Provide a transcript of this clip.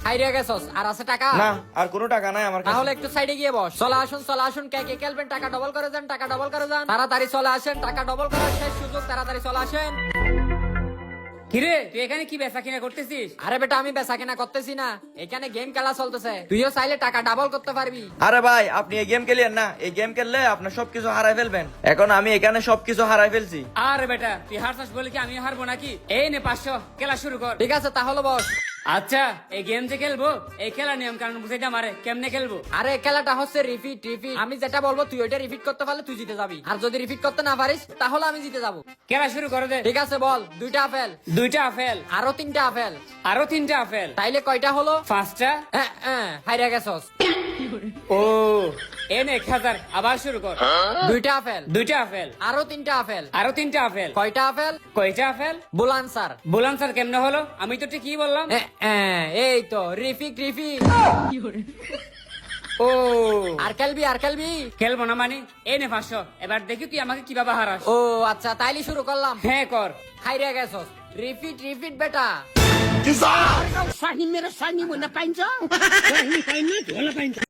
হাইরে গেছস, আর আছে টাকা? না, আর কোনো টাকা নাই আমার কাছে। তাহলে একটু সাইডে গিয়ে বস। চলে আসুন, কে কে খেলবেন? টাকা ডবল করে যান, টাকা ডবল করে যান। তাড়াতাড়ি চলে আসেন, টাকা ডবল করার শেষ সুযোগ, তাড়াতাড়ি চলে আসেন। কিরে তুই এখানে কি বেচা কিনা করতেছিস? আরে বেটা, আমি বেচা কেনা করতেছি না, এখানে গেম খেলা চলতেছে। তুইও চাইলে টাকা ডাবল করতে পারবি। আরে ভাই, আপনি এই গেম খেলেন না, এই গেম খেললে আপনার সবকিছু হারাই ফেলবেন। এখন আমি এখানে সবকিছু হারাই ফেলছি। আরে বেটা তুই হারছাস বলে কি আমি হারবো নাকি? এই নে 500, খেলা শুরু কর। ঠিক আছে, তাহলে বস। আচ্ছা এই গেম যে খেলবো, এই খেলার নিয়ম কারণ বুঝাইতে আমারে কেমনে খেলবো? আরে খেলাটা হচ্ছে রিপিট। আমি যেটা বলবো তুই ওইটা রিপিট করতে পারলে তুই জিতে যাবি, আর যদি রিপিট করতে না পারিস তাহলে আমি জিতে যাবো। খেলা শুরু করে দে। ঠিক আছে, বল। 2টা আপেল। 2টা আপেল। আরো 3টা আপেল। আরো 3টা আপেল। তাইলে কয়টা হলো? 5টা। হাইরে গেছস। ও এ নে 1000, আবার শুরু কর। 2টা আপেল। 2টা আপেল। আরো 3টা আপেল। আরো 3টা আপেল। কয়টা আপেল? কয়টা আপেল? বল আনসার। বল আনসার কেমনে হলো? আমি তো ঠিকই বললাম। এই তো রিপিট। ও আর খেলবি? খেলবো না মানে? এই নে 500, এবার দেখি তুই আমাকে কিভাবে হারাস। ও আচ্ছা, তাইলে শুরু করলাম। হ্যাঁ কর। হাইরে গেছস। রিপিট বেটা। Sani mera sani mo na painja.